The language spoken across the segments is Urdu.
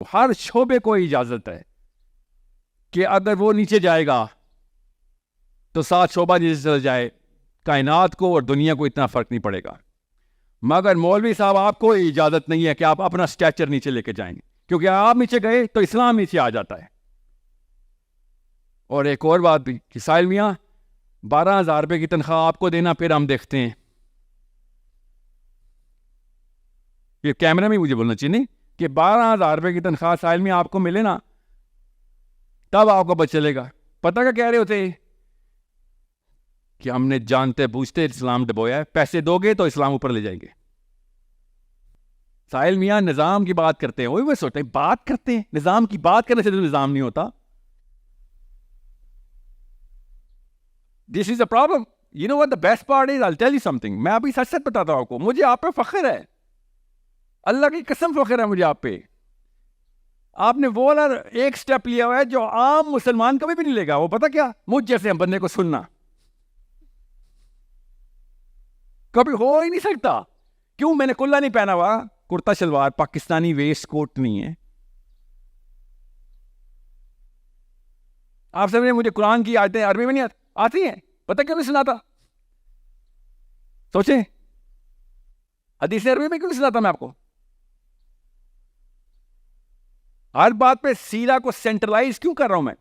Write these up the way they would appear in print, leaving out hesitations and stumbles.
ہر شعبے کو اجازت ہے کہ اگر وہ نیچے جائے گا تو 7 شعبہ نیچے چل جائے، کائنات کو اور دنیا کو اتنا فرق نہیں پڑے گا. مگر مولوی صاحب آپ کو اجازت نہیں ہے کہ آپ اپنا سٹیچر نیچے لے کے جائیں گے، کیونکہ آپ نیچے گئے تو اسلام نیچے آ جاتا ہے. اور ایک اور بات بھی کہ ساحل میاں 12,000 روپے کی تنخواہ آپ کو دینا، پھر ہم دیکھتے ہیں. یہ کیمرہ میں مجھے بولنا چاہیے نہیں کہ 12,000 روپے کی تنخواہ ساحل میاں آپ کو ملے نا، تب آپ کو پتہ چلے گا. پتہ کیا کہہ رہے ہوتے کہ ہم نے جانتے بوجھتے اسلام ڈبویا ہے، پیسے دو گے تو اسلام اوپر لے جائیں گے. ساحل میاں نظام کی بات کرتے ہیں، وہی وہ سوچتے ہیں بات کرتے ہیں نظام کی، بات کرنے سے تو نظام نہیں ہوتا. This is the problem. You know what the best part is? I'll tell you something. میں ابھی سچ سچ بتاتا ہوں آپ کو، مجھے آپ پہ فخر ہے، اللہ کی قسم فخر ہے مجھے آپ پہ. آپ نے وہ والا ایک سٹیپ لیا ہوا ہے جو عام مسلمان کبھی بھی نہیں لے گا. وہ پتہ کیا؟ مجھ جیسے بندے کو سننا کبھی ہو ہی نہیں سکتا. کیوں؟ میں نے کلا نہیں پہنا ہوا، کرتا شلوار، پاکستانی ویسٹ کوٹ نہیں ہے. آپ سب نے مجھے قرآن کی آیتیں عربی میں نہیں آتی ہیں، پتہ کیوں نہیں سناتا؟ سوچیں، حدیث عربی میں کیوں نہیں سناتا میں آپ کو؟ ہر بات پہ سیرہ کو سینٹرلائز کیوں کر رہا ہوں میں؟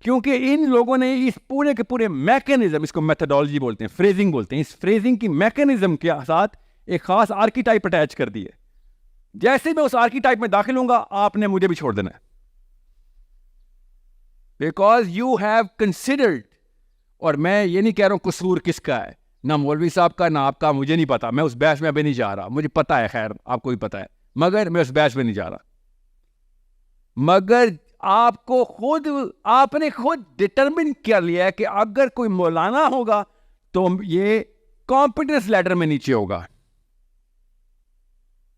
کیونکہ ان لوگوں نے اس پورے کے پورے میکینزم، اس کو میتھڈالوجی بولتے ہیں، فریزنگ بولتے ہیں، اس فریزنگ کی میکینزم کے ساتھ ایک خاص آرکیٹائپ اٹیچ کر دی ہے. جیسے میں اس آرکیٹائپ میں داخل ہوں گا آپ نے مجھے بھی چھوڑ دینا ہے. بیکاز یو ہیو کنسیڈرڈ، اور میں یہ نہیں کہہ رہا ہوں قصور کس کا ہے، نہ مولوی صاحب کا نہ آپ کا، مجھے نہیں پتا، میں اس بحث میں ابھی نہیں جا رہا، مجھے پتا ہے، خیر آپ کو بھی پتا ہے، مگر میں اس بحث میں نہیں جا رہا. مگر آپ نے خود ڈٹرمن کر لیا ہے کہ اگر کوئی مولانا ہوگا تو یہ کمپیٹنس لیڈر میں نیچے ہوگا،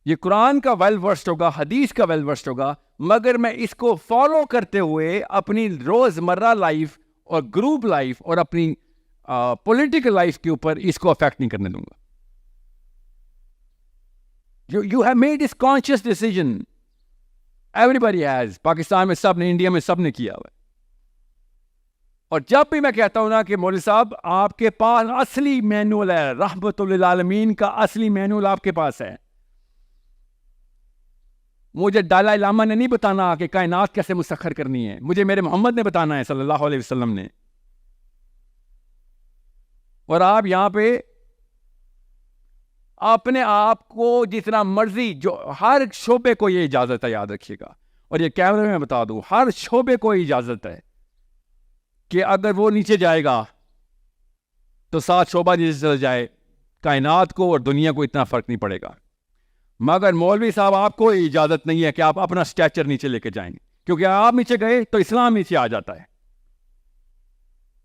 یہ قرآن کا ویل ورسڈ ہوگا، حدیث کا ویل ورسڈ ہوگا، مگر میں اس کو فالو کرتے ہوئے اپنی روزمرہ لائف اور گروپ لائف اور اپنی پولیٹیکل لائف کے اوپر اس کو افیکٹ نہیں کرنے دوں گا. You have made this conscious decision, every has, Pakistan میں سب نے، انڈیا میں سب نے کیا ہوا ہے. اور جب بھی میں کہتا ہوں نا کہ مولوی صاحب آپ کے پاس اصلی مینول ہے، رحمت للعالمین کا اصلی مینول آپ کے پاس ہے. مجھے دلائی لاما نے نہیں بتانا کہ کائنات کیسے مسخر کرنی ہے، مجھے میرے محمد نے بتانا ہے صلی اللہ علیہ وسلم نے. اور آپ یہاں پہ اپنے آپ کو جتنا مرضی، جو ہر شعبے کو یہ اجازت ہے، یاد رکھیے گا. اور یہ کیمرے میں بتا دوں، ہر شعبے کو اجازت ہے کہ اگر وہ نیچے جائے گا تو 7 شعبہ نیچے چل جائے، کائنات کو اور دنیا کو اتنا فرق نہیں پڑے گا. مگر مولوی صاحب آپ کو اجازت نہیں ہے کہ آپ اپنا سٹیچر نیچے لے کے جائیں گے، کیونکہ آپ نیچے گئے تو اسلام نیچے آ جاتا ہے.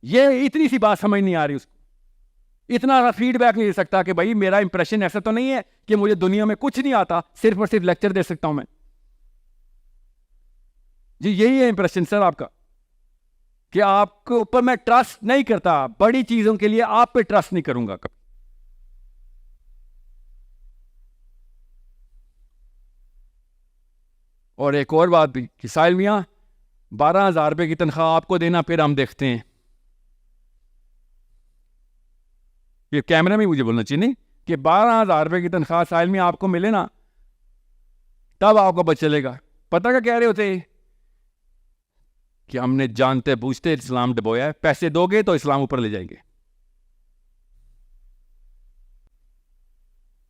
یہ اتنی سی بات سمجھ نہیں آ رہی، اس کو اتنا فیڈ بیک نہیں دے سکتا کہ بھائی میرا امپریشن ایسا تو نہیں ہے کہ مجھے دنیا میں کچھ نہیں آتا، صرف اور صرف لیکچر دے سکتا ہوں میں. جی یہی ہے امپریشن سر آپ کا، کہ آپ کے اوپر میں ٹرسٹ نہیں کرتا، بڑی چیزوں کے لیے آپ پہ ٹرسٹ نہیں کروں گا کبھی. اور ایک اور بات بھی کہ ساحل میاں 12,000 روپے کی تنخواہ آپ کو دینا، پھر ہم دیکھتے ہیں. یہ کیمرہ میں مجھے بولنا چاہیے نہیں کہ 12,000 روپے کی تنخواہ ساحل میں آپ کو ملے نا، تب آپ کو پتہ چلے گا. پتہ کیا کہہ رہے ہوتے کہ ہم نے جانتے بوجھتے اسلام ڈبویا ہے، پیسے دو گے تو اسلام اوپر لے جائیں گے.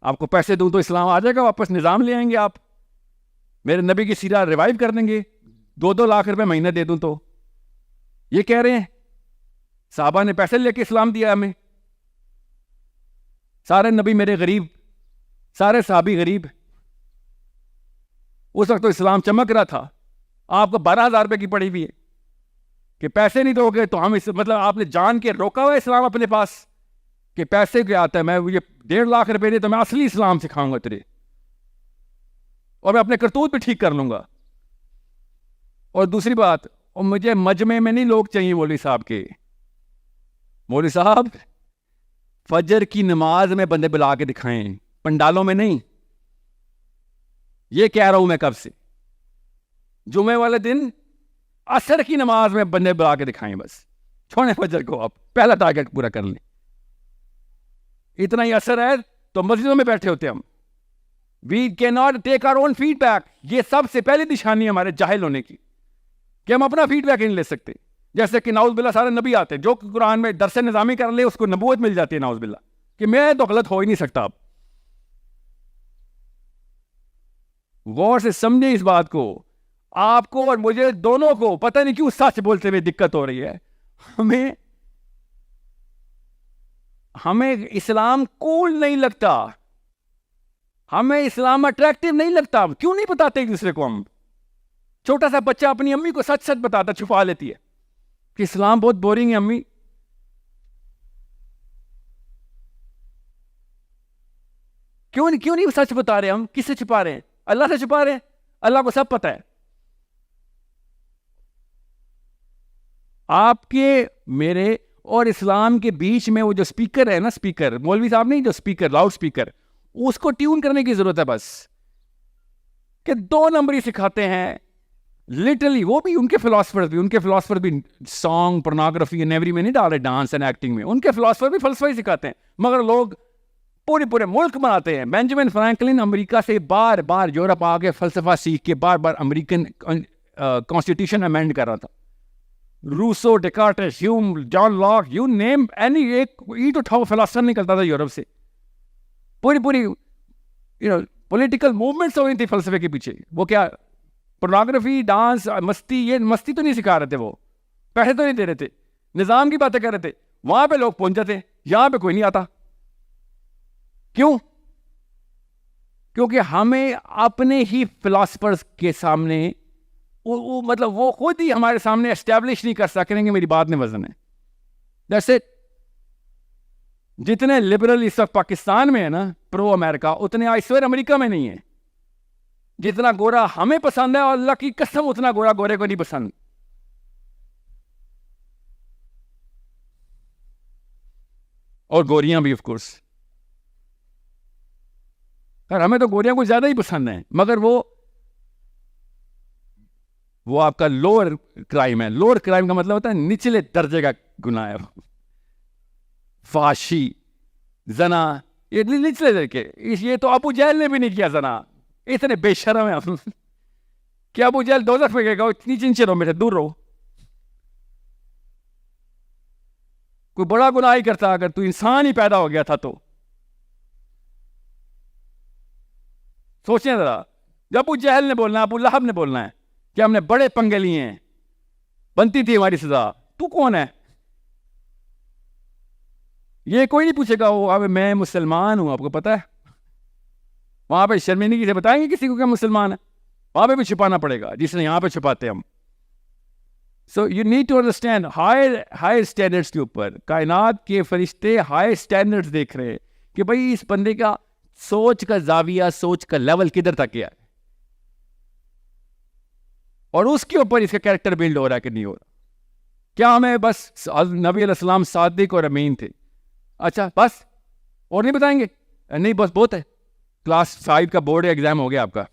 آپ کو پیسے دوں تو اسلام آ جائے گا واپس، نظام لے آئیں گے آپ، میرے نبی کی سیرہ ریوائیو کر دیں گے. 2 لاکھ روپے مہینہ دے دوں تو یہ کہہ رہے ہیں صحابہ نے پیسے لے کے اسلام دیا ہمیں. سارے نبی میرے غریب، سارے صحابی غریب. اس وقت تو اسلام چمک رہا تھا، آپ کو 12,000 روپے کی پڑی ہوئی ہے کہ پیسے نہیں دو گے تو ہم مطلب آپ نے جان کے روکا ہوا ہے اسلام اپنے پاس کہ پیسے کیا آتا ہے، میں یہ 1.5 لاکھ روپے دے تو میں اصلی اسلام سکھاؤں گا تیرے، اور میں اپنے کرتوت بھی ٹھیک کر لوں گا. اور دوسری بات، اور مجھے مجمع میں نہیں لوگ چاہیے مولوی صاحب کے. مولوی صاحب فجر کی نماز میں بندے بلا کے دکھائیں، پنڈالوں میں نہیں. یہ کہہ رہا ہوں میں کب سے. جمعے والے دن عصر کی نماز میں بندے بلا کے دکھائیں, بس چھوڑیں فجر کو, آپ پہلا ٹارگیٹ پورا کر لیں. اتنا ہی اثر ہے تو مسجدوں میں بیٹھے ہوتے ہم. We key not take our own feedback. یہ سب سے پہلی نشانی ہے ہمارے جاہل ہونے کی, کہ ہم اپنا فیڈ بیک نہیں لے سکتے. جیسے کہ نعوذ باللہ سارے نبی آتے ہیں, جو قرآن میں درس نظامی کر لے اس کو نبوت مل جاتی ہے, نعوذ باللہ, کہ میں تو غلط ہو ہی نہیں سکتا. اب غور سے سمجھیں اس بات کو. آپ کو اور مجھے دونوں کو پتہ نہیں کیوں سچ بولتے ہوئے دقت ہو رہی ہے. ہمیں اسلام کول نہیں لگتا, ہمیں اسلام اٹریکٹیو نہیں لگتا. کیوں نہیں بتاتے ایک دوسرے کو ہم؟ چھوٹا سا بچہ اپنی امی کو سچ سچ بتاتا, چھپا لیتی ہے کہ اسلام بہت بورنگ ہے امی. کیوں نہیں سچ بتا رہے ہم؟ کس سے چھپا رہے ہیں؟ اللہ سے چھپا رہے ہیں. اللہ کو سب پتہ ہے. آپ کے میرے اور اسلام کے بیچ میں وہ جو سپیکر ہے نا, سپیکر مولوی صاحب نہیں, جو سپیکر لاؤڈ سپیکر, اس کو ٹیون کرنے کی ضرورت ہے بس. کہ 2 نمبری سکھاتے ہیں لٹرلی. وہ بھی ان کے فلاسفر بھی سانگ پورنوگرافی اینڈ ایوری میں نہیں ڈال رہے, ڈانس اینڈ ایکٹنگ میں. ان کے فلاسفر بھی فلسفہ ہی سکھاتے ہیں, مگر لوگ پورے ملک بناتے ہیں. بینجامن فرینکلن امریکہ سے بار بار یورپ آ کے فلسفہ سیکھ کے بار بار امریکن کانسٹیٹیوشن امینڈ کر رہا تھا. Rousseau, Descartes, Hume, John Locke, you name any, ایک اینٹ اٹھاؤ فلاسفر نکلتا تھا یورپ سے. پوری پولیٹیکل موومنٹس ہوئی تھی فلسفے کے پیچھے. وہ کیا پورنوگرافی, ڈانس, مستی, یہ مستی تو نہیں سکھا رہے تھے, وہ پیسے تو نہیں دے رہے تھے, نظام کی باتیں کر رہے تھے. وہاں پہ لوگ پہنچ جاتے, یہاں پہ کوئی نہیں آتا. کیوں؟ کیونکہ ہمیں اپنے ہی فلاسفرز کے سامنے مطلب وہ خود ہی ہمارے سامنے اسٹیبلش نہیں کر سکیں کہ میری بات میں وزن ہے. That's it. جتنے لبرل اس وقت پاکستان میں ہے نا, پرو امریکہ, اتنے آئسور امریکہ میں نہیں ہے. جتنا گورا ہمیں پسند ہے, اور اللہ کی قسم اتنا گورا گورے کو نہیں پسند. اور گوریاں بھی آف کورس. ہمیں تو گوریاں کو زیادہ ہی پسند ہیں, مگر وہ آپ کا لوور کرائم ہے. لوور کرائم کا مطلب ہوتا ہے نچلے درجے کا گناہ ہے. فحاشی, زنا, یہ نچلے درجے کے. یہ تو ابو جہل نے بھی نہیں کیا زنا. اتنے بے شرم ہیں ہم کہ ابو جہل دوزخ میں گئے گا, نیچے رہو, میرے دور رہو. کوئی بڑا گناہ ہی کرتا اگر تو انسان ہی پیدا ہو گیا تھا تو. سوچیں ذرا, جب ابو جہل نے بولنا ہے, ابو لہب نے بولنا ہے کہ ہم نے بڑے پنگے لیے ہیں, بنتی تھی ہماری سزا, تو کون ہے؟ یہ کوئی نہیں پوچھے گا. وہ میں مسلمان ہوں, آپ کو پتا ہے. وہاں پہ شرمندگی سے بتائیں گے کسی کو کہ مسلمان ہے, وہاں پہ بھی چھپانا پڑے گا جس نے یہاں پہ چھپاتے ہم. So you need to understand, higher standards کے اوپر کائنات کے فرشتے ہائر اسٹینڈرڈس دیکھ رہے ہیں کہ بھائی اس بندے کا سوچ کا زاویہ, سوچ کا لیول کدھر تک ہے, اور اس کے اوپر اس کا کیریکٹر بلڈ ہو رہا ہے کہ نہیں ہو رہا. کیا ہمیں بس نبی علیہ السلام صادق اور امین تھے, اچھا بس, اور نہیں بتائیں گے؟ نہیں بس بہت ہے. کلاس 5 کا بورڈ ایگزام ہو گیا آپ کا,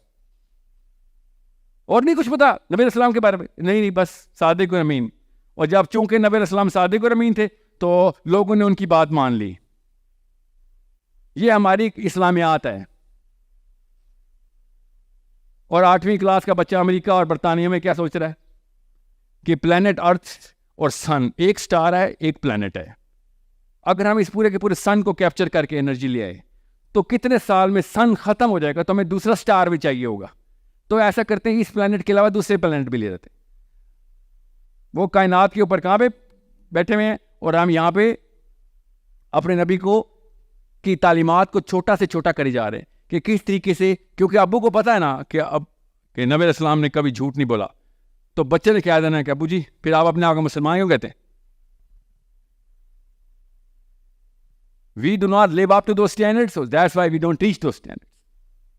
اور نہیں کچھ پتا نبی علیہ السلام کے بارے میں؟ نہیں بس صادق اور امین. اور جب چونکہ نبی علیہ السلام صادق اور امین تھے تو لوگوں نے ان کی بات مان لی. یہ ہماری اسلامیات ہے. اور 8ویں کلاس کا بچہ امریکہ اور برطانیہ میں کیا سوچ رہا ہے کہ پلانٹ ارتھ اور سن ایک سٹار ہے, ایک پلانٹ ہے. اگر ہم اس پورے کے پورے سن کو کیپچر کر کے انرجی لے آئے تو کتنے سال میں سن ختم ہو جائے گا, تو ہمیں دوسرا سٹار بھی چاہیے ہوگا. تو ایسا کرتے ہیں اس پلانٹ کے علاوہ دوسرے پلانٹ بھی لے لیتے. وہ کائنات کے اوپر کہاں پہ بیٹھے ہوئے ہیں, اور ہم یہاں پہ اپنے نبی کو کی تعلیمات کو چھوٹا سے چھوٹا کرے جا رہے ہیں کہ کس طریقے سے, کیونکہ ابو کو پتا ہے نا کہ کہ نبی علیہ السلام نے کبھی جھوٹ نہیں بولا, تو بچے نے کیا دینا ہے کہ ابو جی پھر آپ اپنے آپ کو مسلمان کیوں کہتے ہیں؟ We do not live up to those standards, so that's why we don't teach those standards.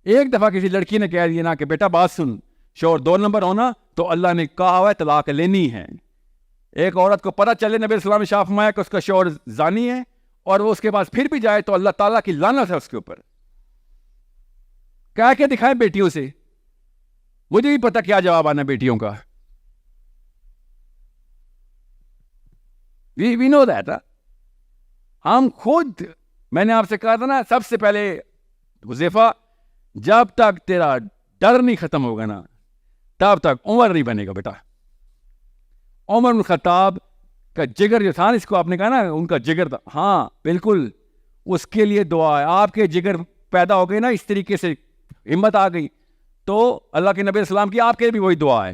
ایک دفعہ کسی لڑکی نے کہہ دیا نا کہ بیٹا بات سن, شوہر 2 نمبر ہونا, تو اللہ نے کہا ہوا ہے طلاق لینی ہے. ایک عورت کو پتہ چلے نبی علیہ السلام نے شاف فرمایا کہ اس کا شوہر زانی ہے, اور وہ اس کے پاس پھر بھی جائے تو اللہ تعالیٰ کی لعنت ہے اس کے اوپر. کہہ کے دکھائیں بیٹیوں سے مجھے بھی پتا کیا جواب آنا بیٹیوں کا. وی نو دیٹ. ہم خود, میں نے آپ سے کہا تھا نا سب سے پہلے حذیفہ, جب تک تیرا ڈر نہیں ختم ہوگا نا تب تک عمر نہیں بنے گا بیٹا. عمر بن خطاب کا جگر جو تھا نا, اس کو آپ نے کہا نا ان کا جگر تھا, ہاں بالکل, اس کے لیے دعا ہے. آپ کے جگر پیدا ہو گئے نا اس طریقے سے, ہمت آ گئی, تو اللہ کے نبی السلام کی آپ کے بھی وہی دعا ہے.